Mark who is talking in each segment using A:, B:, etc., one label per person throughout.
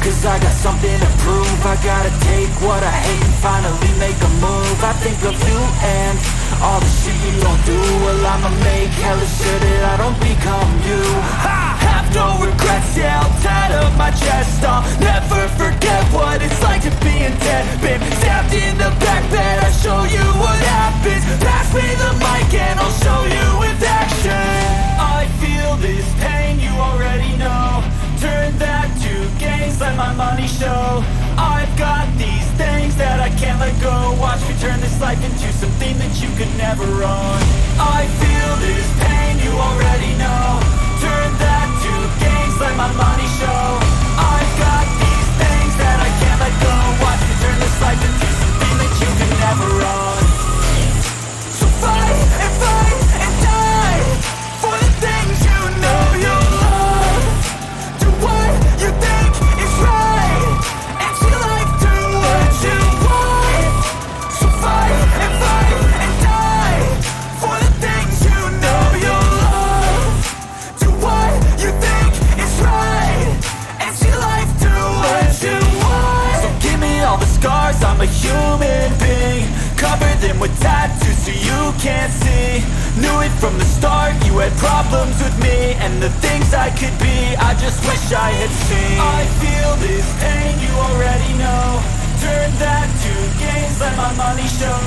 A: Cause I got something to prove. I gotta take what I hate and finally make a move. I think of you and all the shit you don't do. Well, I'ma make hella sure that I don't become you. I have no regrets, yeah, I'll tie up my chest. I'll never forget what it's like to be in debt. Been stabbed in the back bed, I'll show you what happens. Pass me the mic and I'll show you with action. I feel this pain, you already know. Turn that to gains, let my money show. I've got these things that I can't let go. Watch me turn this life into something that you could never own. I feel this pain, you already know. Turn that to gains, let my money show. I've got these things that I can't let go. Watch me turn this life into something that you could never own. So fight and die for the things you know you love. Do what you think is right and see life do what you want. So fight and die for the things you know you love. Do what you think is right and see life do what you want. So give me all the scars, I'm a human being. Cover them with tattoos so you can't see. Knew it from the start, you had problems with me and the things I could be, I just wish I had seen. I feel this pain, you already know. Turn that to gains, let my money show.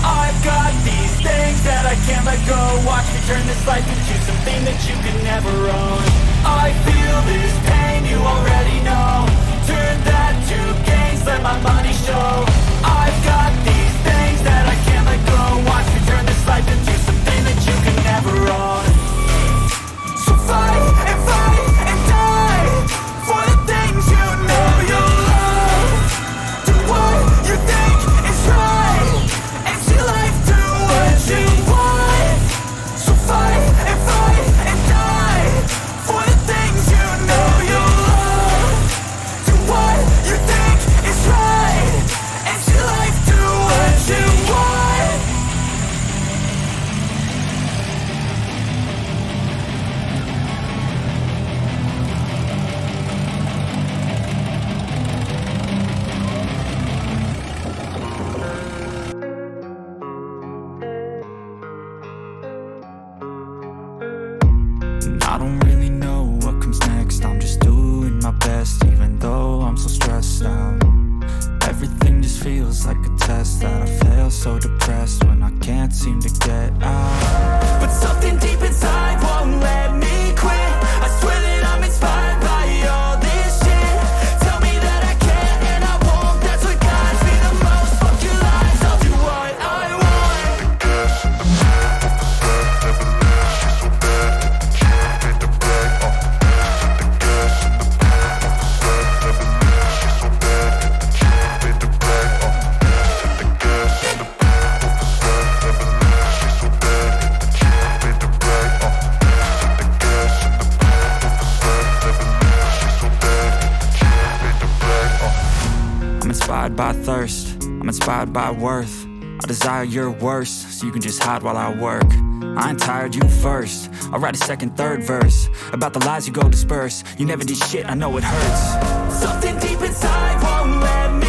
A: I've got these things that I can't let go. Watch me turn this life into something that you could never own. I feel this pain, you already know. Turn that to gains, let my money show. I've got these things that I can't let go. Watch me turn this life into something that you can never own. So fight and die for the things you know you love. Do what you think is right and see life do what you want. So fight and die for the things you know you love. Do what you think is right and see life do what you want. I don't really know what comes next. I'm just doing my best, even though I'm so stressed out. Everything just feels like a test that I fail, so depressed when I can't seem to get out. But something deep inside won't let me quit. I swear that I'm inspired by all this shit. Tell me that I can and I won't. That's what guides me the most. Fuck your lies, I'll do what I want. I'm inspired by thirst, I'm inspired by worth. I desire your worst, so you can just hide while I work. I ain't tired, you first. I'll write a second, third verse about the lies you go disperse. You never did shit, I know it hurts. Something deep inside won't let me